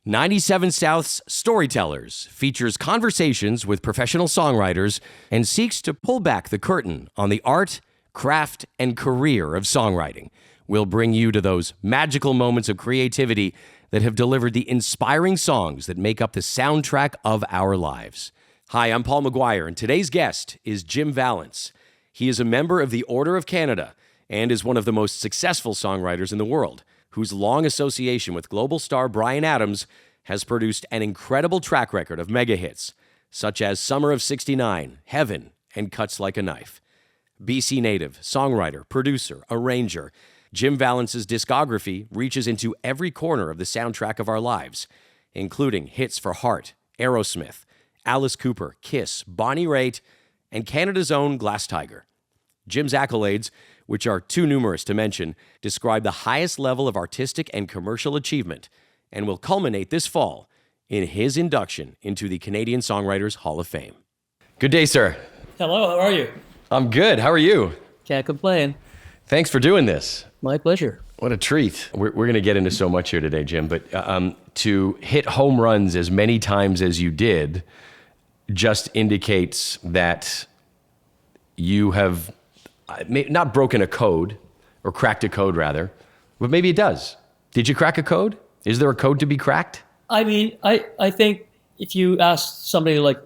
97 South's Storytellers features conversations with professional songwriters and seeks to pull back the curtain on the art, craft, and career of songwriting. We'll bring you to those magical moments of creativity that have delivered the inspiring songs that make up the soundtrack of our lives. Hi, I'm Paul McGuire, and today's guest is Jim Vallance. He is a member of the Order of Canada and is one of the most successful songwriters in the world, whose long association with global star Bryan Adams has produced an incredible track record of mega hits, such as Summer of '69, Heaven, and Cuts Like a Knife. BC native, songwriter, producer, arranger, Jim Vallance's discography reaches into every corner of the soundtrack of our lives, including hits for Heart, Aerosmith, Alice Cooper, Kiss, Bonnie Raitt, and Canada's own Glass Tiger. Jim's accolades, which are too numerous to mention, describe the highest level of artistic and commercial achievement and will culminate this fall in his induction into the Canadian Songwriters Hall of Fame. Good day, sir. Hello, how are you? I'm good. How are you? Can't complain. Thanks for doing this. My pleasure. What a treat. We're going to get into so much here today, Jim, but to hit home runs as many times as you did just indicates that you have not broken a code, or cracked a code rather, but maybe it does. Did you crack a code? Is there a code to be cracked? I mean, I think if you ask somebody like,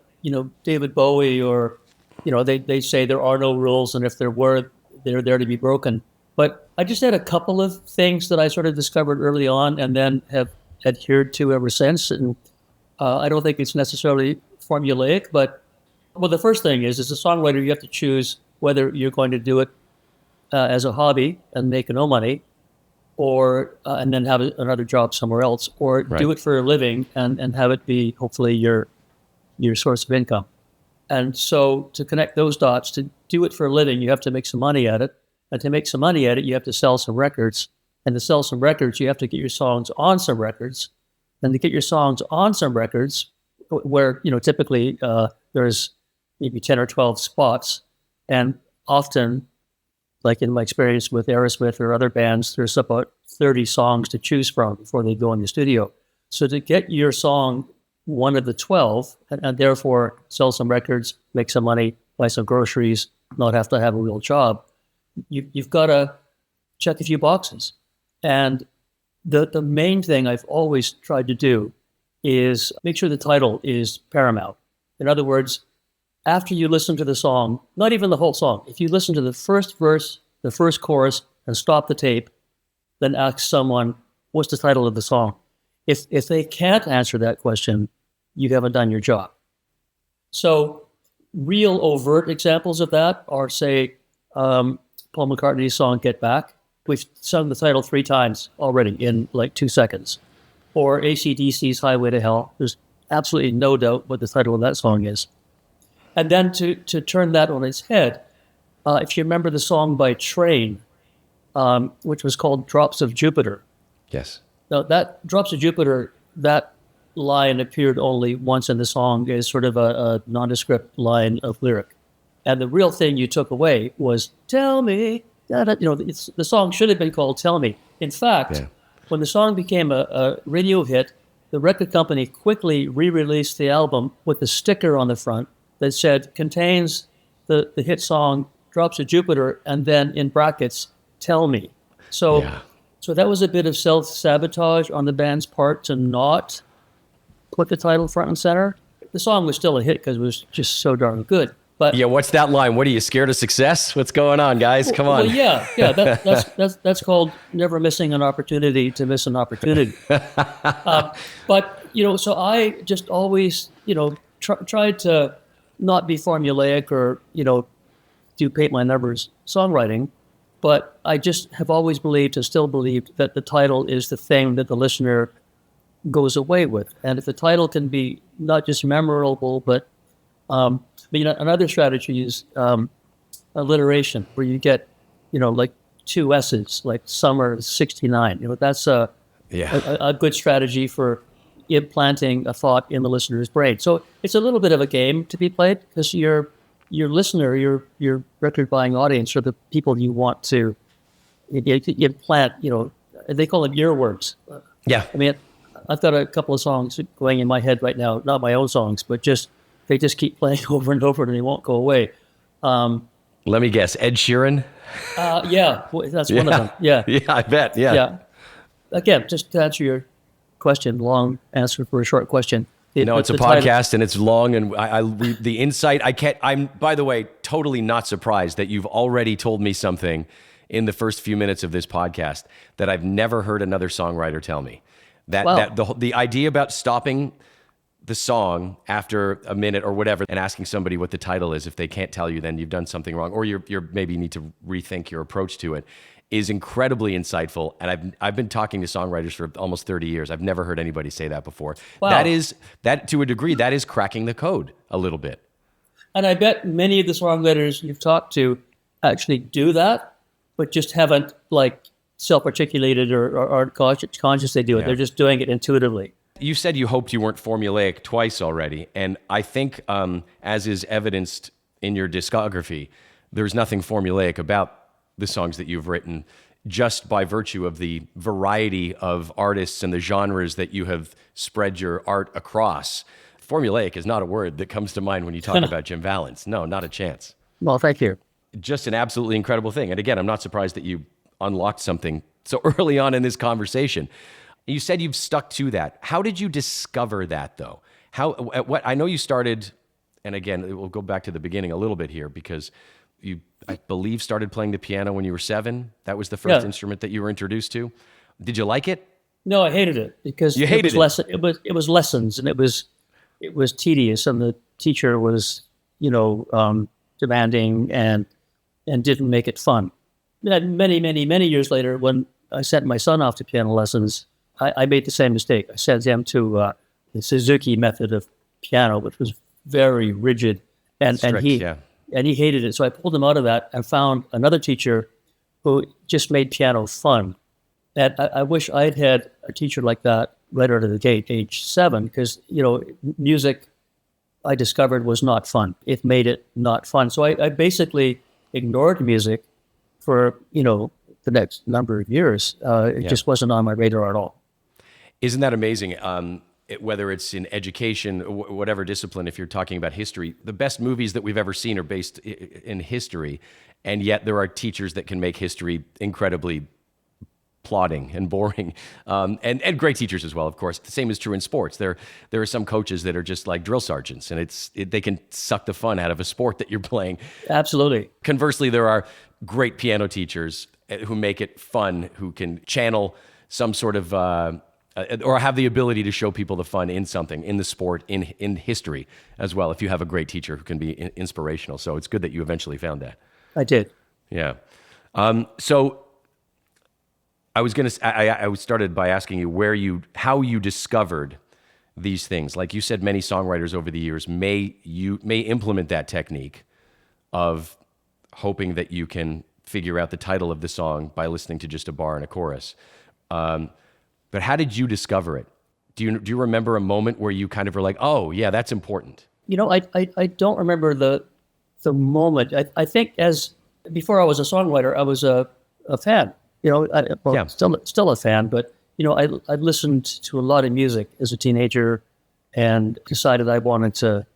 David Bowie or, they say there are no rules, and if there were, they're there to be broken. But I just had a couple of things that I sort of discovered early on and then have adhered to ever since. And I don't think it's necessarily formulaic, but the first thing is, as a songwriter, you have to choose whether you're going to do it as a hobby and make no money, or and then have another job somewhere else, or do it for a living and have it be hopefully your source of income. And so to connect those dots, to do it for a living, you have to make some money at it. And to make some money at it, you have to sell some records. And to sell some records, you have to get your songs on some records. And to get your songs on some records, where typically there's maybe 10 or 12 spots, and often, like in my experience with Aerosmith or other bands, there's about 30 songs to choose from before they go in the studio. So to get your song one of the 12, and therefore sell some records, make some money, buy some groceries, not have to have a real job, you've got to check a few boxes. And the main thing I've always tried to do is make sure the title is paramount. In other words, after you listen to the song, not even the whole song, if you listen to the first verse, the first chorus, and stop the tape, then ask someone, what's the title of the song? If they can't answer that question, you haven't done your job. So real overt examples of that are, say, Paul McCartney's song, Get Back. We've sung the title 3 times already in like 2 seconds. Or AC/DC's Highway to Hell. There's absolutely no doubt what the title of that song is. And then to turn that on its head, if you remember the song by Train, which was called Drops of Jupiter. Yes. Now that Drops of Jupiter, that line appeared only once in the song as sort of a nondescript line of lyric. And the real thing you took away was, tell me, the song should have been called Tell Me. In fact, when the song became a radio hit, the record company quickly re-released the album with a sticker on the front that said, contains the hit song Drops of Jupiter, and then in brackets, Tell Me. So that was a bit of self-sabotage on the band's part to not put the title front and center. The song was still a hit because it was just so darn good. But what's that line? What, are you scared of success? What's going on, guys? Come on. Well, that's called never missing an opportunity to miss an opportunity. But so I just always tried to not be formulaic or do paint my numbers songwriting, but I just have always believed and still believed that the title is the thing that the listener goes away with. And if the title can be not just memorable, but another strategy is alliteration, where you get, like 2 S's, like Summer 69. That's a good strategy for implanting a thought in the listener's brain. So it's a little bit of a game to be played, because your listener, your record buying audience, are the people you want to implant. They call them earworms. Yeah. I mean, I've got a couple of songs going in my head right now, not my own songs, but they just keep playing over and over and they won't go away. Let me guess, Ed Sheeran? Yeah, that's one of them. Yeah. Yeah, I bet. Yeah. Yeah. Again, just to answer your question, long answer for a short question. No, it's a podcast and it's long, and I read the insight. I'm, by the way, totally not surprised that you've already told me something in the first few minutes of this podcast that I've never heard another songwriter tell me. That the idea about stopping the song after a minute or whatever and asking somebody what the title is, if they can't tell you, then you've done something wrong, or you're maybe need to rethink your approach to it, is incredibly insightful. And I've been talking to songwriters for almost 30 years. I've never heard anybody say that before. Wow. That to a degree, that is cracking the code a little bit. And I bet many of the songwriters you've talked to actually do that, but just haven't like self-articulated or aren't conscious they do it. Yeah. They're just doing it intuitively. You said you hoped you weren't formulaic twice already. And I think, as is evidenced in your discography, there's nothing formulaic about the songs that you've written, just by virtue of the variety of artists and the genres that you have spread your art across. Formulaic is not a word that comes to mind when you talk about Jim Vallance. No, not a chance. Well, thank you. Just an absolutely incredible thing. And again, I'm not surprised that you unlocked something so early on in this conversation. You said you've stuck to that. How did you discover that, though? I know you started, and again, we'll go back to the beginning a little bit here, because you, I believe, started playing the piano when you were 7. That was the first instrument that you were introduced to. Did you like it? No, I hated it because it was lessons, and it was tedious, and the teacher was, demanding and didn't make it fun. And many years later, when I sent my son off to piano lessons, I made the same mistake. I sent him to the Suzuki method of piano, which was very rigid, and he hated it. So I pulled him out of that and found another teacher who just made piano fun. And I wish I'd had a teacher like that right out of the gate, age 7, because music I discovered was not fun. It made it not fun. So I basically ignored music for the next number of years. It just wasn't on my radar at all. Isn't that amazing? Whether it's in education, whatever discipline, if you're talking about history, the best movies that we've ever seen are based in history, and yet there are teachers that can make history incredibly plodding and boring, and great teachers as well, of course. The same is true in sports. There are some coaches that are just like drill sergeants, and they can suck the fun out of a sport that you're playing. Absolutely. Conversely, there are great piano teachers who make it fun, who can channel some sort of or have the ability to show people the fun in something, in the sport, in history as well, if you have a great teacher who can be inspirational. So it's good that you eventually found that. I did. Yeah. So I was I started by asking you how you discovered these things. Like you said, many songwriters over the years may implement that technique of hoping that you can figure out the title of the song by listening to just a bar and a chorus. But how did you discover it? Do you remember a moment where you kind of were like, oh yeah, that's important? I don't remember the moment. I think before I was a songwriter, I was a fan. Still a fan, but I listened to a lot of music as a teenager, and decided I wanted to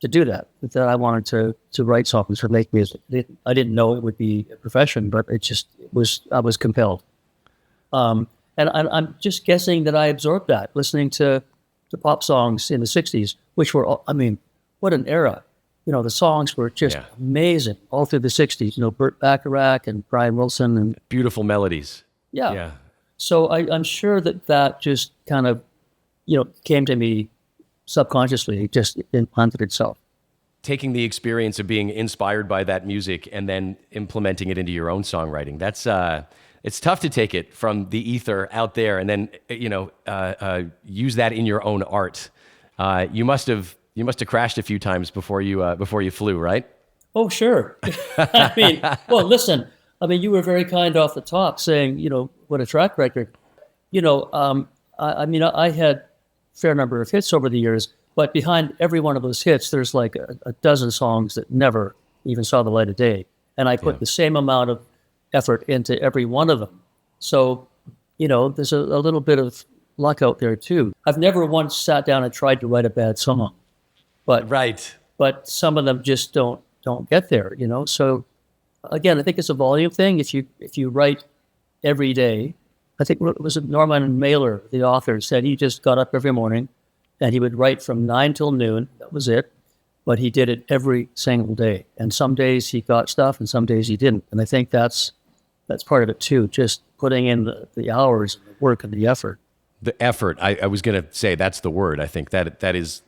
do that. That I wanted to write songs or make music. I didn't know it would be a profession, but I was compelled. And I'm just guessing that I absorbed that, listening to pop songs in the 60s, which were, what an era. The songs were just amazing all through the 60s. Burt Bacharach and Brian Wilson. And beautiful melodies. Yeah. So I'm sure that just kind of, came to me subconsciously, it just implanted itself. Taking the experience of being inspired by that music and then implementing it into your own songwriting. That's it's tough to take it from the ether out there and then use that in your own art. You must have crashed a few times before you flew, right? Oh, sure. Well, listen. You were very kind off the top, saying what a track record. I had a fair number of hits over the years, but behind every one of those hits, there's like a dozen songs that never even saw the light of day, and I put the same amount of effort into every one of them. So, there's a little bit of luck out there too. I've never once sat down and tried to write a bad song, but Right. but some of them just don't get there, you know. So again, I think it's a volume thing. If you write every day, I think it was Norman Mailer, the author, said he just got up every morning and he would write from 9 till noon. That was it. But he did it every single day. And some days he got stuff and some days he didn't. And I think that's part of it too, just putting in the hours and the work and the effort. The effort. I was going to say that's the word. I think that is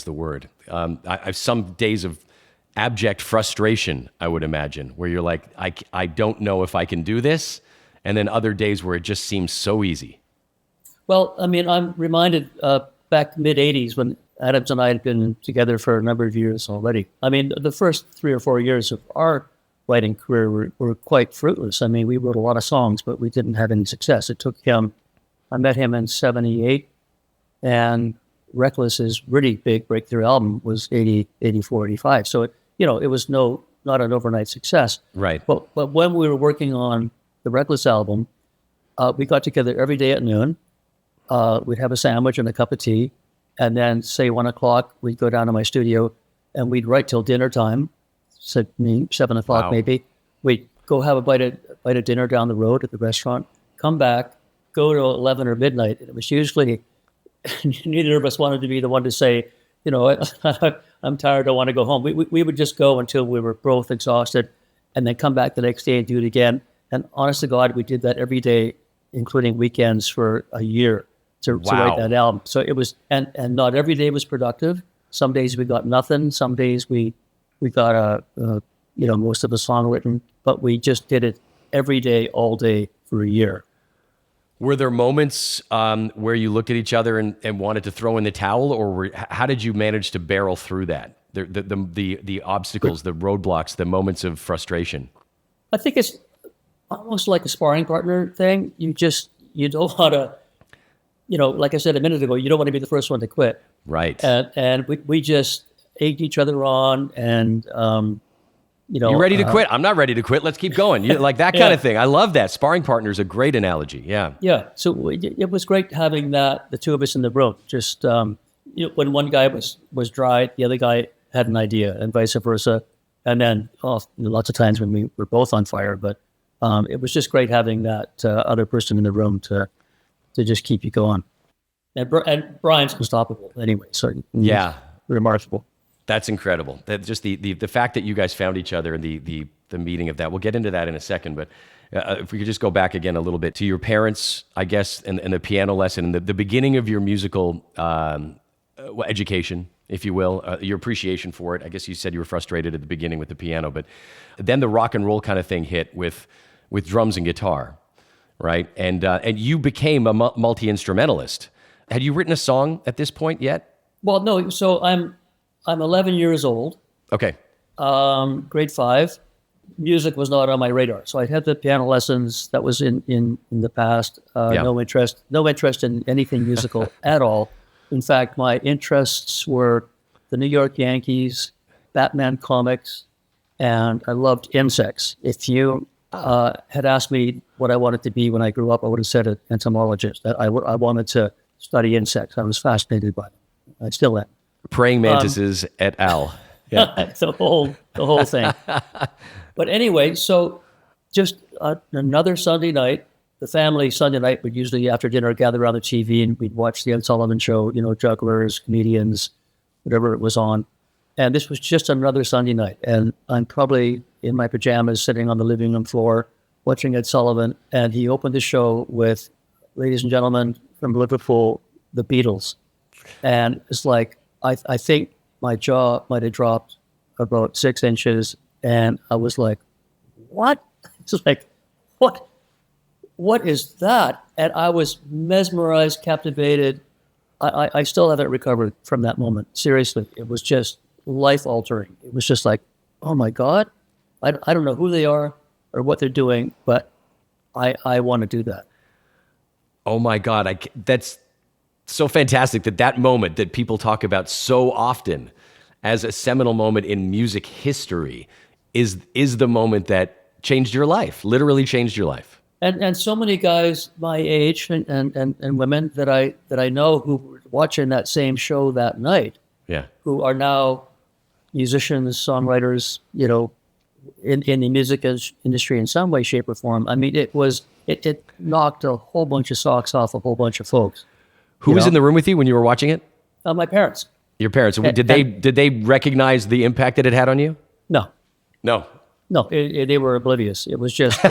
the word. I've some days of abject frustration, I would imagine, where you're like, I don't know if I can do this. And then other days where it just seems so easy. Well, I mean, I'm reminded back mid-'80s when Adams and I had been together for a number of years already. I mean, the first 3 or 4 years of our writing career were quite fruitless. I mean, we wrote a lot of songs, but we didn't have any success. It took him, I met him in 78, and Reckless's really big breakthrough album was 80, 84, 85. So, it was not an overnight success. Right. But when we were working on the Reckless album, we got together every day at noon. We'd have a sandwich and a cup of tea. And then, say 1 o'clock, we'd go down to my studio and we'd write till dinner time, 7 o'clock Wow. maybe. We'd go have a bite of dinner down the road at the restaurant, come back, go to 11 or midnight. And it was usually, neither of us wanted to be the one to say, I'm tired, I want to go home. We would just go until we were both exhausted and then come back the next day and do it again. And honest to God, we did that every day, including weekends, for a year to write that album. So it was, and not every day was productive. Some days we got nothing. Some days we got most of the song written, but we just did it every day, all day for a year. Were there moments where you looked at each other and wanted to throw in the towel, or how did you manage to barrel through that? The obstacles, the roadblocks, the moments of frustration. I think it's almost like a sparring partner thing. You don't want to, like I said a minute ago, you don't want to be the first one to quit. Right. And we just egged each other on, and you ready to quit? I'm not ready to quit. Let's keep going. Like that kind of thing. I love that. Sparring partner is a great analogy. Yeah. Yeah. So it was great having the two of us in the room. Just when one guy was dry, the other guy had an idea, and vice versa. And then lots of times when we were both on fire, but it was just great having that other person in the room to just keep you going. And Bryan's unstoppable anyway. So yeah, remarkable. That's incredible. That just the fact that you guys found each other and the meeting of that. We'll get into that in a second, but if we could just go back again a little bit to your parents, I guess, and the piano lesson and the beginning of your musical education, if you will, your appreciation for it. I guess you said you were frustrated at the beginning with the piano, but then the rock and roll kind of thing hit with drums and guitar, right? And you became a multi-instrumentalist. Had you written a song at this point yet? Well, no. So I'm 11 years old. Okay. Grade 5. Music was not on my radar. So I had the piano lessons. That was in the past. No interest in anything musical at all. In fact, my interests were the New York Yankees, Batman comics, and I loved insects. If you had asked me what I wanted to be when I grew up, I would have said an entomologist. I wanted to study insects. I was fascinated by them. I still am. Praying mantises et al. Yeah. the whole thing. But anyway, so just another Sunday night, the family Sunday night would usually after dinner gather around the TV and we'd watch the Ed Sullivan Show, jugglers, comedians, whatever it was on. And this was just another Sunday night. And I'm probably in my pajamas sitting on the living room floor watching Ed Sullivan. And he opened the show with, ladies and gentlemen, from Liverpool, the Beatles. And it's like, I think my jaw might have dropped about 6 inches. And I was like, what? It's like, what is that? And I was mesmerized, captivated. I still haven't recovered from that moment. Seriously, it was just life altering. It was just like, oh my God, I don't know who they are or what they're doing, but I want to do that. Oh my God, that's so fantastic that moment that people talk about so often as a seminal moment in music history is the moment that changed your life, literally changed your life. And so many guys my age and women that I know who were watching that same show that night, Yeah. who are now musicians, songwriters, in the music industry in some way, shape, or form. I mean, it knocked a whole bunch of socks off a whole bunch of folks. Who was in the room with you when you were watching it? My parents. Your parents. And- Did they recognize the impact that it had on you? No, No. they were oblivious. It was just,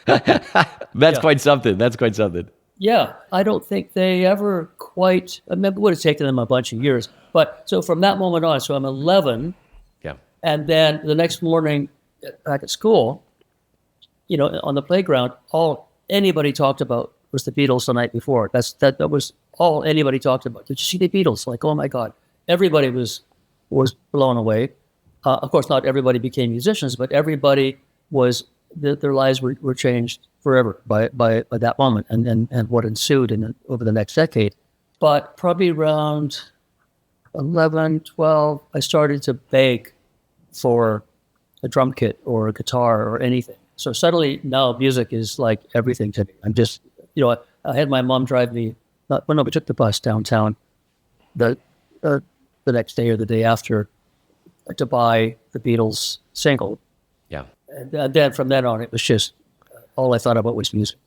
That's quite something. That's quite something. yeah, I don't think they ever quite, I mean, it would have taken them a bunch of years. But so from that moment on, so I'm 11, Yeah. and then the next morning back at school, on the playground, all anybody talked about was the Beatles the night before. That was all anybody talked about. Did you see the Beatles? Like, oh my God. Everybody was blown away. Of course, not everybody became musicians, but everybody their lives were changed forever by that moment and what ensued over the next decade. But probably around 11, 12, I started to beg for a drum kit or a guitar or anything. So suddenly now music is like everything to me. I'm just, I had my mom drive me, we took the bus downtown the next day or the day after to buy the Beatles single. Yeah. And then from then on, it was just all I thought about was music.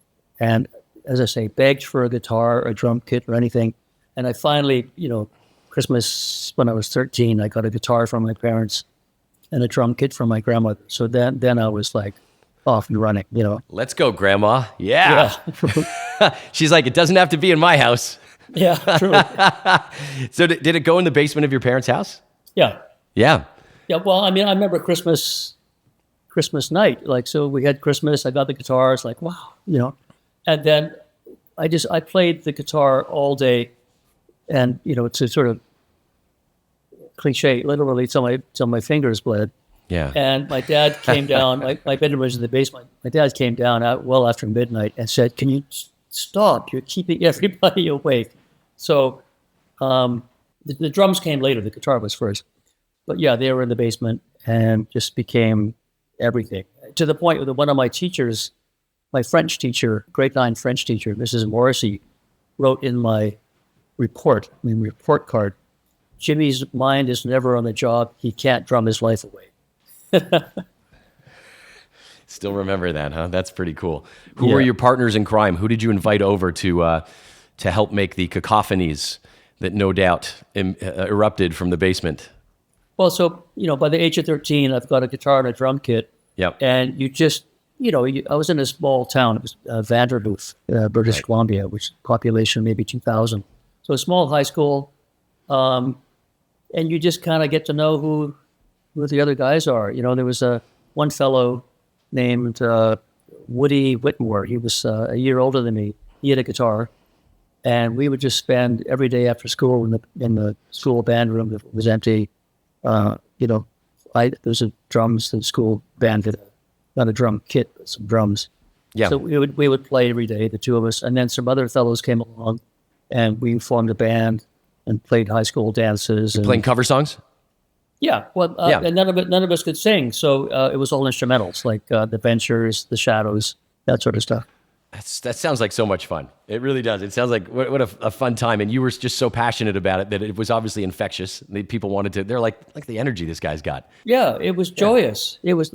And as I say, begged for a guitar, a drum kit, or anything. And I finally, Christmas when I was 13, I got a guitar from my parents and a drum kit from my grandmother. So then I was like off and running, Let's go, Grandma. Yeah. She's like, it doesn't have to be in my house. Yeah, true. So did it go in the basement of your parents' house? Yeah. Yeah. Yeah, well, I mean, I remember Christmas night. Like, so we had Christmas, I got the guitar, it's like, wow, And then I played the guitar all day and, it's a sort of cliche, literally till my fingers bled. Yeah. And my dad came down, my bedroom was in the basement. My dad came down well after midnight and said, can you stop? You're keeping everybody awake. So the drums came later, the guitar was first. But yeah, they were in the basement and just became everything. To the point that one of my teachers, my French teacher, grade 9 French teacher, Mrs. Morrissey, wrote in my report card, Jimmy's mind is never on the job. He can't drum his life away. Still remember that, huh? That's pretty cool. Who Yeah. were your partners in crime? Who did you invite over to help make the cacophonies that no doubt erupted from the basement? Well, so, by the age of 13, I've got a guitar and a drum kit. Yep. And you just, I was in a small town. It was Vanderbilt, British Columbia, which population maybe 2,000. So a small high school. And you just kind of get to know who the other guys are. There was one fellow named Woody Whitmore. He was a year older than me. He had a guitar. And we would just spend every day after school in the school band room that was empty. There's a drums. The school band had not a drum kit, but some drums. Yeah. So we would play every day, the two of us, and then some other fellows came along, and we formed a band and played high school dances. And, Playing cover songs? yeah. Well, and none of us could sing, so it was all instrumentals, like the Ventures, the Shadows, that sort of stuff. That sounds like so much fun. It really does. It sounds like what a fun time. And you were just so passionate about it that it was obviously infectious. People wanted to, they're like the energy this guy's got. Yeah, it was joyous. It was,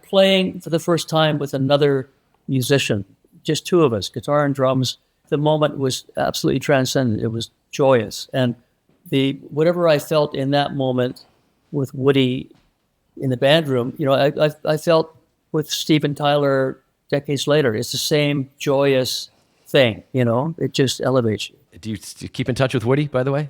playing for the first time with another musician, just two of us, guitar and drums. The moment was absolutely transcendent. It was joyous. And whatever I felt in that moment with Woody in the band room, I felt with Steven Tyler decades later. It's the same joyous thing, it just elevates you. Do you keep in touch with Woody, by the way?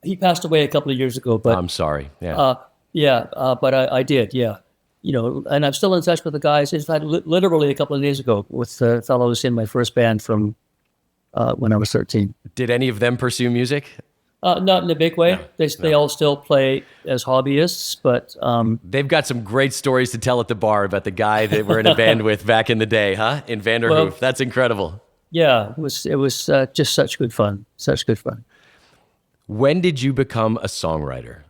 He passed away a couple of years ago, but I'm sorry. Yeah. But I did, yeah. And I'm still in touch with the guys. In fact, literally a couple of days ago with the fellows in my first band from when I was 13. Did any of them pursue music? Not in a big way. No, They all still play as hobbyists, but they've got some great stories to tell at the bar about the guy that we're in a band with back in the day, huh? In Vanderhoof. Well, That's incredible. Yeah, it was just such good fun. Such good fun. When did you become a songwriter?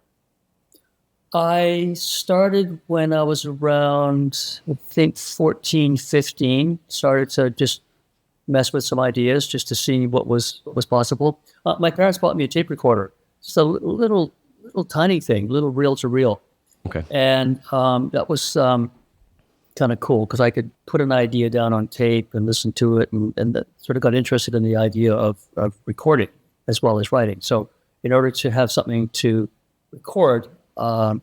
I started when I was around, I think, 14, 15. Started to just mess with some ideas just to see what was possible. My parents bought me a tape recorder. Just a little tiny thing, little reel to reel. Okay. And that was kind of cool because I could put an idea down on tape and listen to it, and that sort of got interested in the idea of recording as well as writing. So in order to have something to record, I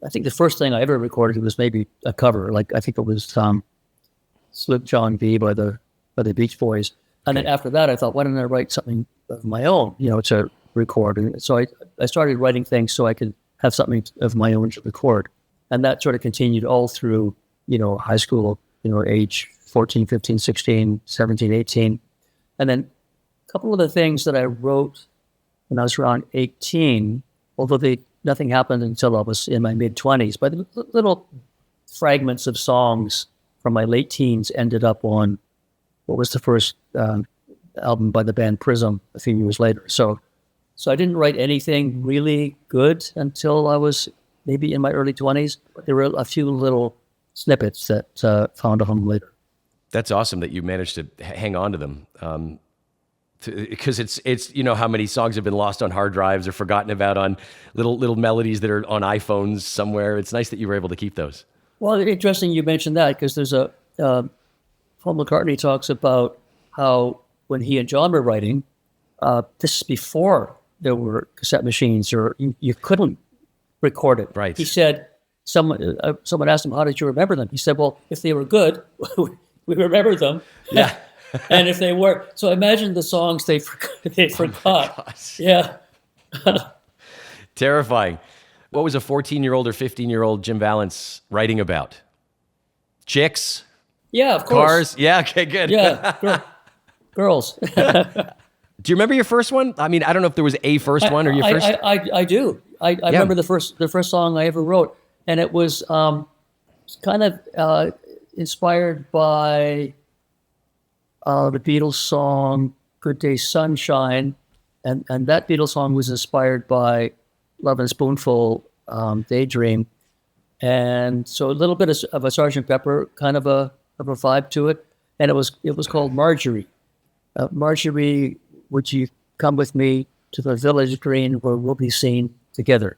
think the first thing I ever recorded was maybe a cover. Like I think it was Sloop John B by the Beach Boys. And then after that, I thought, why don't I write something of my own, to record? And so I started writing things so I could have something of my own to record. And that sort of continued all through, high school, age 14, 15, 16, 17, 18. And then a couple of the things that I wrote when I was around 18, although nothing happened until I was in my mid-20s, but little fragments of songs from my late teens ended up on what was the first album by the band Prism a few years later. So I didn't write anything really good until I was maybe in my early 20s, but there were a few little snippets that found a home later. That's awesome that you managed to hang on to them. Because it's how many songs have been lost on hard drives or forgotten about on little melodies that are on iPhones somewhere. It's nice that you were able to keep those. Well, interesting you mentioned that because there's Paul McCartney talks about how when he and John were writing, this is before there were cassette machines or you couldn't record it. Right. He said, someone asked him, how did you remember them? He said, well, if they were good, we remember them. Yeah. And if they were, so imagine the songs they forgot. Oh, yeah. Terrifying. What was a 14-year-old or 15-year-old Jim Vallance writing about? Chicks? Yeah, of course. Cars? Yeah, okay, good. Yeah, girls. Do you remember your first one? I mean, I don't know if there was a first one or your first. I do. I remember the first song I ever wrote, and it was kind of inspired by the Beatles song "Good Day Sunshine," and that Beatles song was inspired by "Love and a Spoonful," "Daydream," and so a little bit of a Sgt. Pepper kind of a vibe to it, and it was called Marjorie. Marjorie, would you come with me to the village green where we'll be seen together?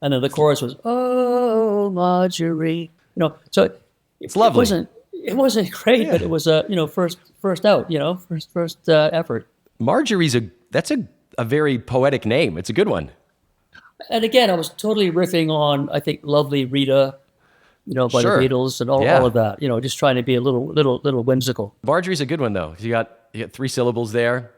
And then the chorus was, "Oh, Marjorie," So it's lovely. It wasn't great, but it was first out, first effort. Marjorie's that's a very poetic name. It's a good one. And again, I was totally riffing on, I think, "Lovely Rita," by Sure. the Beatles and all of that. Just trying to be a little whimsical. Marjorie's a good one though. You got 3 syllables there,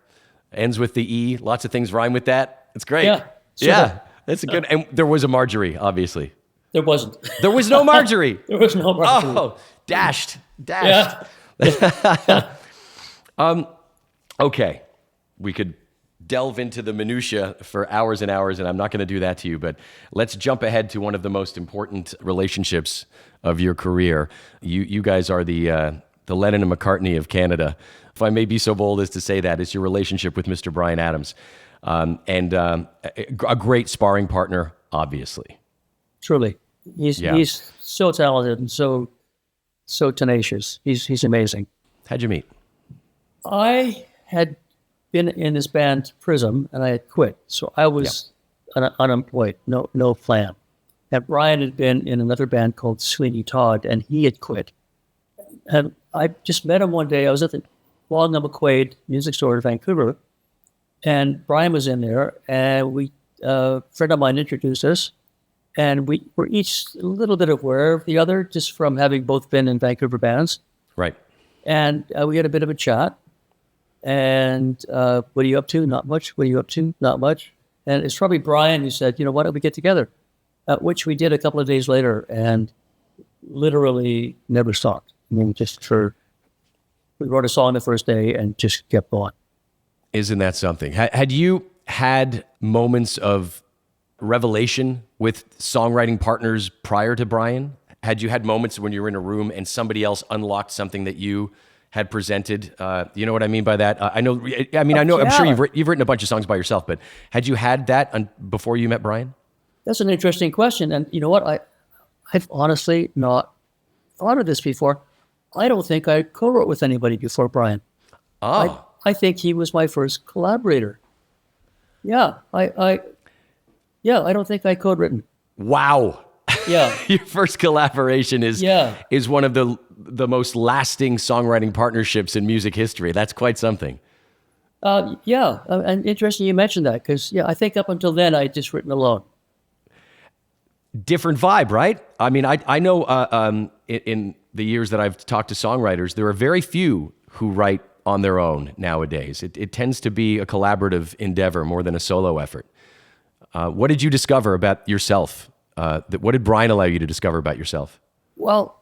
ends with the E. Lots of things rhyme with that. It's great. Yeah, sure. Yeah, that's a good. And there was a Marjorie, obviously. There wasn't. There was no Marjorie. There was no Marjorie. Oh, dashed. Yeah. Okay, we could delve into the minutia for hours and hours, and I'm not going to do that to you, but let's jump ahead to one of the most important relationships of your career. You guys are the Lennon and McCartney of Canada, if I may be so bold as to say that. It's your relationship with Mr. Bryan Adams, and a great sparring partner, obviously. Truly. He's so talented and so tenacious. He's amazing. How'd you meet? I had been in this band Prism and I had quit, so I was unemployed, no plan. And Bryan had been in another band called Sweeney Todd, and he had quit. And I just met him one day. I was at the Long and McQuaid music store in Vancouver, and Bryan was in there, and a friend of mine introduced us, and we were each a little bit aware of the other, just from having both been in Vancouver bands. Right. And we had a bit of a chat. And what are you up to? Not much. What are you up to? Not much. And it's probably Bryan who said, why don't we get together? Which we did a couple of days later and literally never stopped. I mean, we wrote a song the first day and just kept going. Isn't that something? Had you had moments of revelation with songwriting partners prior to Bryan? Had you had moments when you were in a room and somebody else unlocked something that you had presented? You know what I mean by that? I know. I'm sure you've written a bunch of songs by yourself, but had you had that before you met Bryan? That's an interesting question. And you know what? I've honestly not thought of this before. I don't think I co-wrote with anybody before Bryan. Oh, I think he was my first collaborator. Yeah, I don't think I code-written. wow. Yeah. Your first collaboration is Yeah. one of the most lasting songwriting partnerships in music history. That's quite something. And interesting you mentioned that because, I think up until then I'd just written alone. Different vibe, right? I mean, I know in the years that I've talked to songwriters, there are very few who write on their own nowadays. It tends to be a collaborative endeavor more than a solo effort. What did you discover about yourself? What did Bryan allow you to discover about yourself? Well,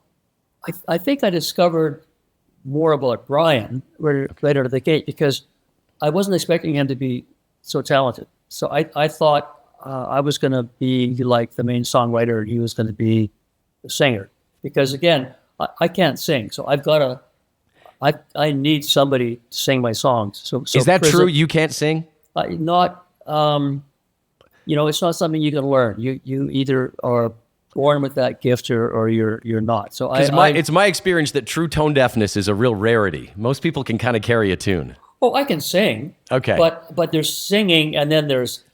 I think I discovered more about Bryan right out of the gate because I wasn't expecting him to be so talented. So I thought I was going to be like the main songwriter and he was going to be the singer. Because again, I can't sing. So I need somebody to sing my songs. So Is that true? You can't sing? Not, it's not something you can learn. You either are born with that gift or you're not. So it's my experience that true tone deafness is a real rarity. Most people can kind of carry a tune. Oh, I can sing. Okay. But there's singing and then there's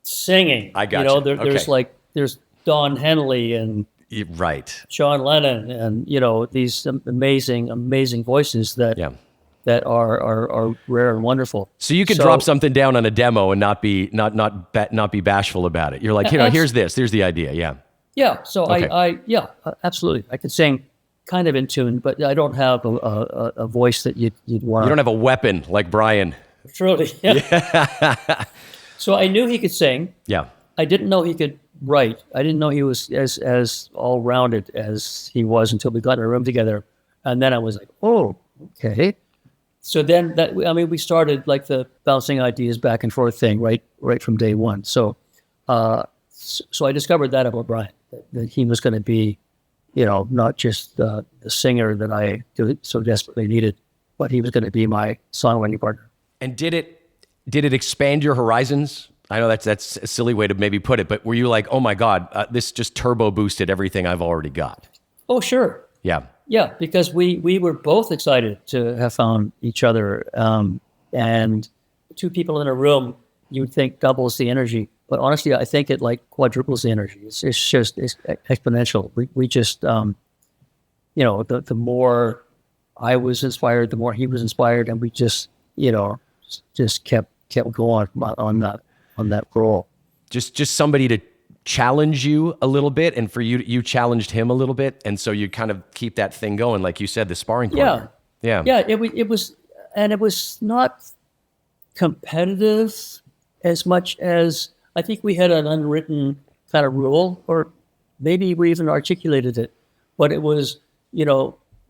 singing. I got you. There's Don Henley and right. Sean Lennon and these amazing voices that are rare and wonderful. So you could drop something down on a demo and not be bashful about it. You're like, here's the idea. Yeah. Yeah. So Okay. Absolutely. I could sing kind of in tune, but I don't have a voice that you'd want. You don't have a weapon like Bryan. Truly. Yeah. So I knew he could sing. Yeah. I didn't know he could write. I didn't know he was as all-rounded as he was until we got in a room together. And then I was like, oh, okay. So then we started like the bouncing ideas back and forth thing right from day one. So I discovered that about Bryan, that he was going to be, not just the singer that I so desperately needed, but he was going to be my songwriting partner. And did it expand your horizons? I know that's a silly way to maybe put it, but were you like, oh my God, this just turbo boosted everything I've already got? Oh, sure. Yeah. Yeah, because we were both excited to have found each other. And two people in a room, you would think doubles the energy. But honestly, I think it like quadruples the energy. It's exponential. We just, the more I was inspired, the more he was inspired. And we just kept going on that role. Just somebody to challenge you a little bit, and for you challenged him a little bit, and so you kind of keep that thing going, like you said, the sparring partner. Yeah. It was not competitive as much as I think we had an unwritten kind of rule, or maybe we even articulated it. But it was,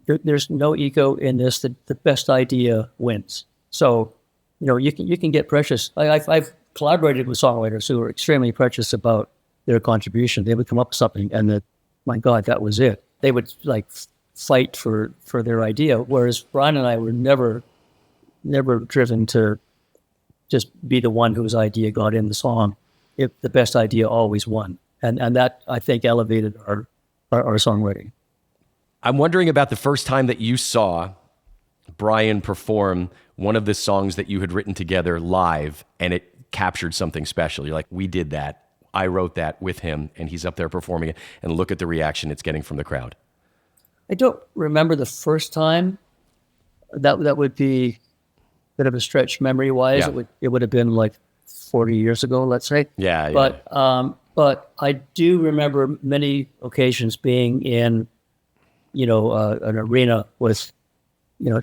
there's no ego in this. The best idea wins. So, you can get precious. I've collaborated with songwriters who are extremely precious about their contribution. They would come up with something and my God, that was it. They would like fight for their idea. Whereas Bryan and I were never driven to just be the one whose idea got in the song. The best idea always won. And that I think elevated our songwriting. I'm wondering about the first time that you saw Bryan perform one of the songs that you had written together live and it captured something special. You're like, we did that. I wrote that with him, and he's up there performing it, and look at the reaction it's getting from the crowd. I don't remember the first time. That would be a bit of a stretch memory-wise. Yeah. It would have been like 40 years ago, let's say. Yeah. But I do remember many occasions being in, an arena with,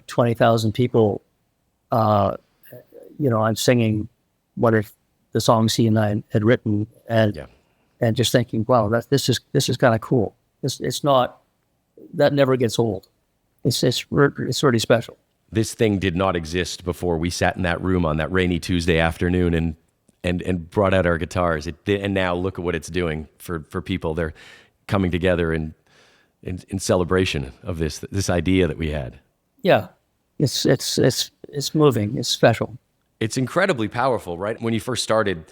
20,000 people. I'm singing one of the songs he and I had written, and just thinking, wow, this is kind of cool. It's not, that never gets old. It's really special. This thing did not exist before we sat in that room on that rainy Tuesday afternoon and brought out our guitars. And now look at what it's doing for people. They're coming together in celebration of this idea that we had. Yeah, it's moving. It's special. It's incredibly powerful, right? When you first started,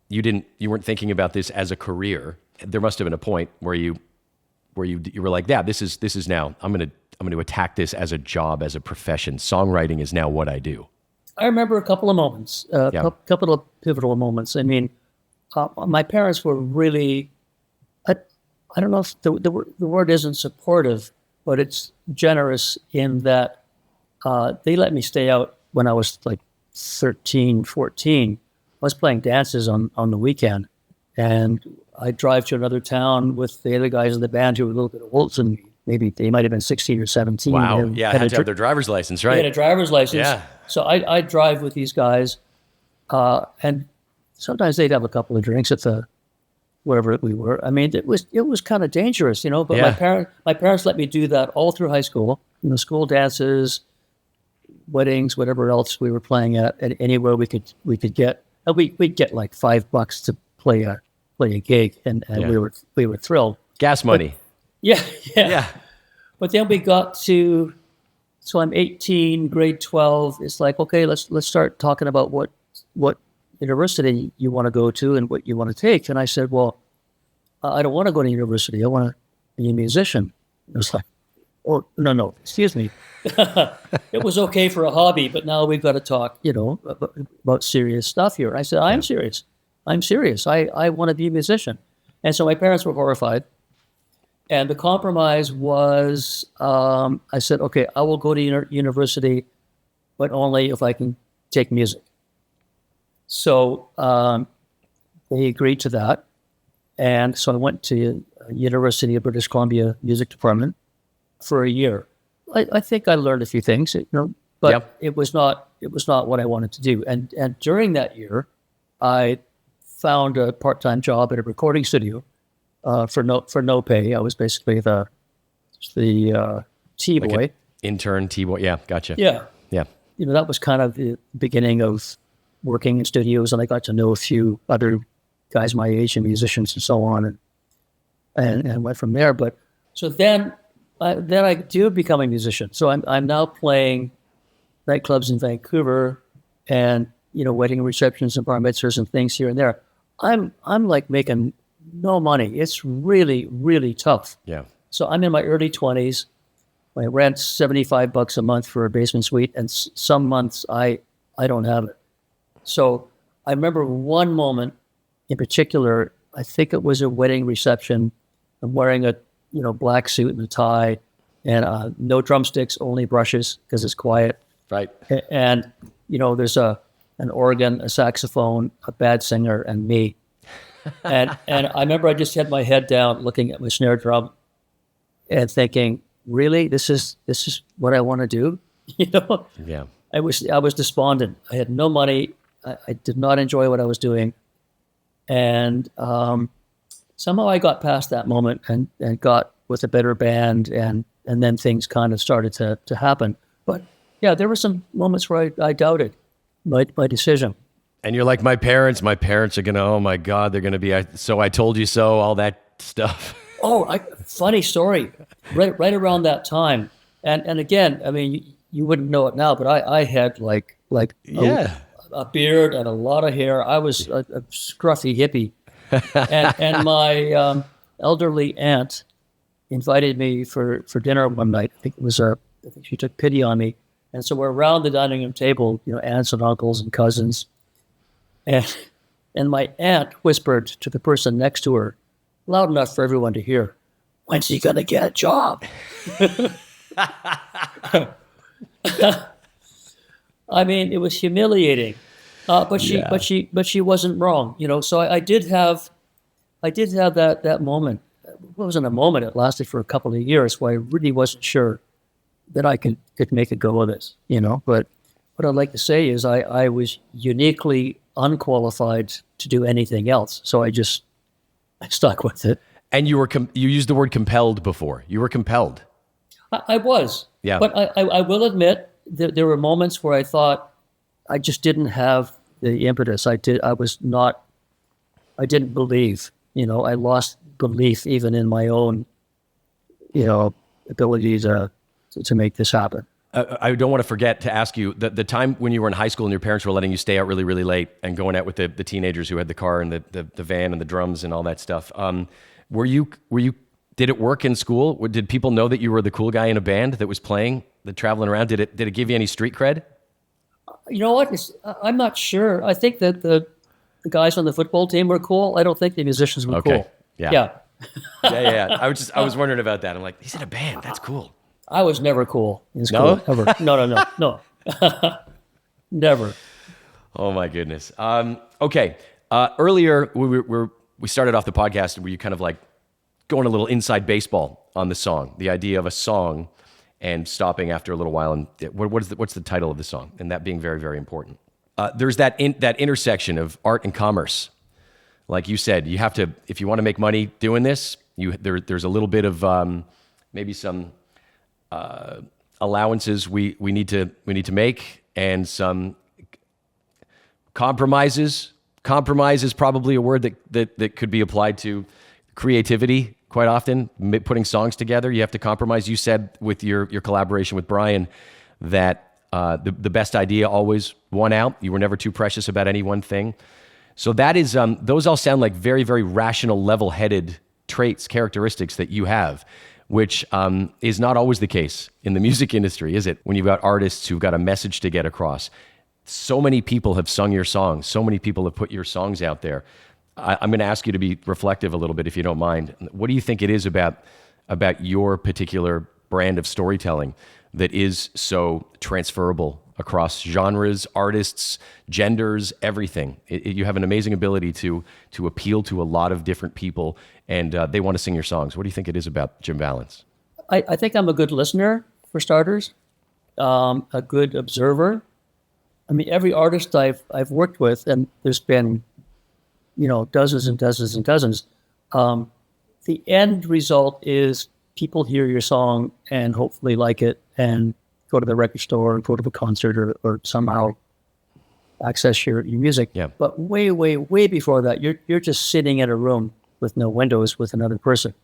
you weren't thinking about this as a career. There must have been a point where you were like, yeah, this is now, I'm going to attack this as a job, as a profession. Songwriting is now what I do. I remember a couple of moments, couple of pivotal moments. I mean, my parents were really, I don't know if the word isn't supportive, but it's generous in that they let me stay out when I was like 13, 14. I was playing dances on the weekend, and I'd drive to another town with the other guys in the band who were a little bit older than me. Maybe they might have been 16 or 17. Wow. Yeah, had to have their driver's license, right? They had a driver's license. Yeah. So I'd drive with these guys, and sometimes they'd have a couple of drinks at the wherever we were. I mean, it was kind of dangerous, you know. But my parents let me do that all through high school. You know, school dances, weddings, whatever else we were playing at anywhere we could get. And we'd get like $5 to play a gig, and we were thrilled. Gas money. But, yeah. But then we got to, so I'm 18, grade 12. It's like, okay, let's start talking about what university you want to go to and what you want to take. And I said, well, I don't want to go to university. I want to be a musician. It was like, oh, no, excuse me. It was okay for a hobby, but now we've got to talk, you know, about serious stuff here. I said, I'm serious. I want to be a musician. And so my parents were horrified. And the compromise was, I said, okay, I will go to university, but only if I can take music. So they agreed to that. And so I went to University of British Columbia Music Department for a year. I think I learned a few things, you know, but it was not what I wanted to do. And during that year, I found a part-time job at a recording studio for no pay. I was basically the T-boy. Like intern T-boy. Yeah, gotcha. Yeah. Yeah. You know, that was kind of the beginning of working in studios, and I got to know a few other guys my age and musicians and so on, and went from there. But so then I do become a musician. So I'm now playing nightclubs in Vancouver, and you know, wedding receptions and bar mitzvahs and things here and there. I'm like making no money. It's really, really tough. Yeah. So I'm in my early 20s. My rent's $75 a month for a basement suite, and some months I don't have it. So I remember one moment in particular. I think it was a wedding reception. I'm wearing a black suit and a tie, and no drumsticks, only brushes because it's quiet. Right. And there's an organ, a saxophone, a bad singer, and me. And I remember I just had my head down, looking at my snare drum, and thinking, really, this is what I want to do. Yeah. I was despondent. I had no money. I did not enjoy what I was doing, and somehow I got past that moment and got with a better band, and then things kind of started to happen. But yeah, there were some moments where I doubted my decision. And you're like, my parents are gonna, oh my God, they're gonna be, so I told you so, all that stuff. Oh, funny story. Right around that time, and again, I mean, you wouldn't know it now, but I had like a beard and a lot of hair. I was a scruffy hippie, and my elderly aunt invited me for dinner one night. I think she took pity on me, and so we're around the dining room table, aunts and uncles and cousins, and my aunt whispered to the person next to her, loud enough for everyone to hear, "When's he gonna get a job?" I mean, it was humiliating, but she wasn't wrong, So I did have that moment. It wasn't a moment; it lasted for a couple of years, where I really wasn't sure that I could make a go of this, But what I'd like to say is, I was uniquely unqualified to do anything else, so I stuck with it. And you used the word compelled before. You were compelled. I was. Yeah. But I will admit that there were moments where I thought I just didn't have the impetus. I didn't believe, I lost belief even in my own, ability to make this happen. I don't want to forget to ask you the time when you were in high school and your parents were letting you stay out really, really late and going out with the teenagers who had the car and the van and the drums and all that stuff. Did it work in school? Did people know that you were the cool guy in a band that was playing, that traveling around? Did it give you any street cred? You know what? I'm not sure. I think that the guys on the football team were cool. I don't think the musicians were cool. Yeah. Yeah. I was wondering about that. I'm like, he's in a band. That's cool. I was never cool in school. No? Ever. No. Never. Oh my goodness. Okay. Earlier we started off the podcast where you kind of like going a little inside baseball on the song, the idea of a song and stopping after a little while. And what's the title of the song? And that being very, very important. There's that intersection of art and commerce. Like you said, you have to, if you want to make money doing this, there's a little bit of maybe some allowances we need to make, and some compromises. Compromise is probably a word that could be applied to creativity quite often. Putting songs together, you have to compromise. You said with your collaboration with Bryan that the best idea always won out. You were never too precious about any one thing. So that is, those all sound like very, very rational, level-headed traits, characteristics that you have, which is not always the case in the music industry, is it? When you've got artists who've got a message to get across. So many people have sung your songs. So many people have put your songs out there. I'm going to ask you to be reflective a little bit, if you don't mind. What do you think it is about your particular brand of storytelling that is so transferable across genres, artists, genders, everything? You have an amazing ability to appeal to a lot of different people, and they want to sing your songs. What do you think it is about Jim Vallance? I think I'm a good listener, for starters, a good observer. I mean, every artist I've worked with, and there's been, dozens and dozens and dozens, the end result is people hear your song and hopefully like it and go to the record store and go to a concert or somehow access your music. Yeah. But way, way, way before that, you're just sitting in a room with no windows with another person,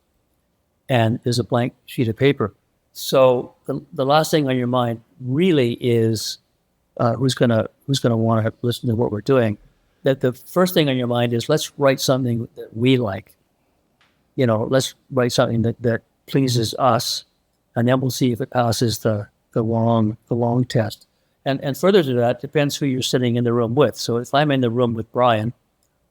and there's a blank sheet of paper. So the last thing on your mind really is who's gonna want to listen to what we're doing. That the first thing on your mind is, let's write something that we like. Let's write something that pleases us, and then we'll see if it passes the long test. And further to that, depends who you're sitting in the room with. So if I'm in the room with Bryan,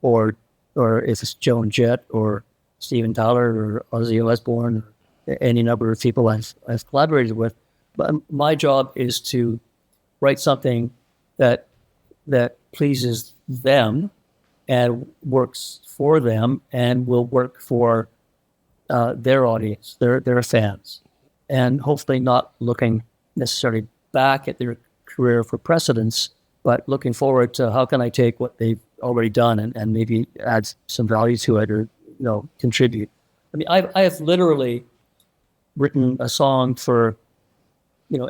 or if it's Joan Jett or Steven Tyler or Ozzy Osbourne, or any number of people I've collaborated with, but my job is to write something that pleases them and works for them and will work for their audience, their fans, and hopefully not looking necessarily back at their career for precedence, but looking forward to how can I take what they've already done and maybe add some value to it, or contribute. I mean, I have literally written a song for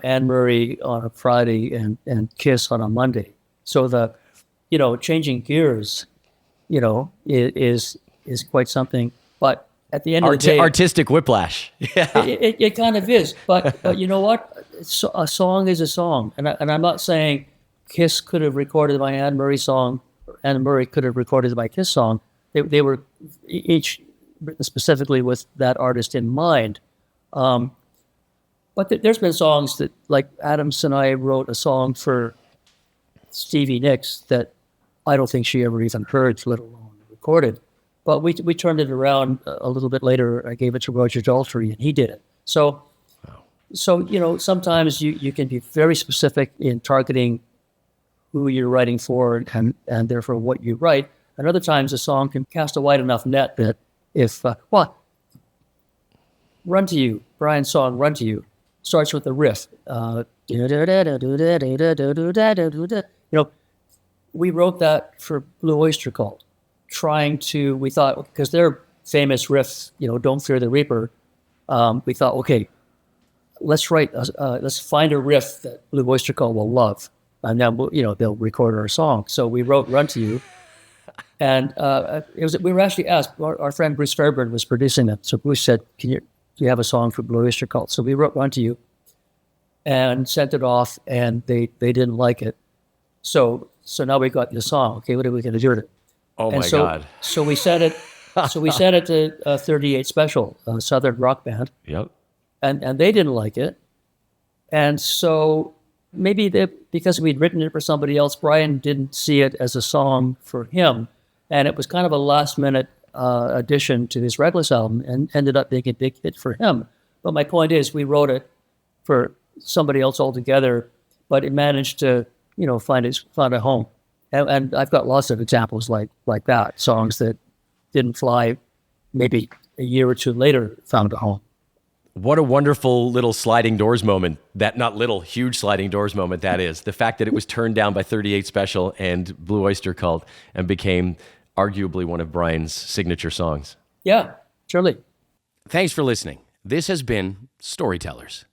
Anne Murray on a Friday and Kiss on a Monday. So the changing gears is quite something. But at the end of the day, artistic whiplash. Yeah, it kind of is. But you know what? A song is a song, and I'm not saying Kiss could have recorded my Anne Murray song, or Anne Murray could have recorded my Kiss song. They were each written specifically with that artist in mind. But there's been songs that, like Adams and I wrote a song for Stevie Nicks that I don't think she ever even heard, let alone recorded. But we turned it around a little bit later. I gave it to Roger Daltrey, and he did it. So sometimes you can be very specific in targeting who you're writing for and therefore what you write. And other times a song can cast a wide enough net that if, Run to You, Bryan's song Run to You, starts with a riff. We wrote that for Blue Oyster Cult, we thought, because their famous riff, Don't Fear the Reaper, we thought, okay, let's find a riff that Blue Oyster Cult will love, and then they'll record our song. So we wrote Run to You, and we were actually asked. Our friend Bruce Fairburn was producing it, so Bruce said, do you have a song for Blue Oyster Cult? So we wrote Run to You. and sent it off, and they didn't like it. So now we got this song. Okay, what are we going to do with it? Oh And my so, God. so we sent it. So we sent it to 38 Special, a Southern rock band, Yep. and they didn't like it. And so maybe because we'd written it for somebody else, Bryan didn't see it as a song for him, and it was kind of a last minute addition to his Reckless album, and ended up being a big hit for him. But my point is, we wrote it for somebody else altogether, but it managed to, find a home. And I've got lots of examples like that, songs that didn't fly, maybe a year or two later found a home. What a wonderful little sliding doors moment. That not little, huge sliding doors moment that is. The fact that it was turned down by 38 Special and Blue Oyster Cult and became arguably one of Bryan's signature songs. Yeah, surely. Thanks for listening. This has been Storytellers.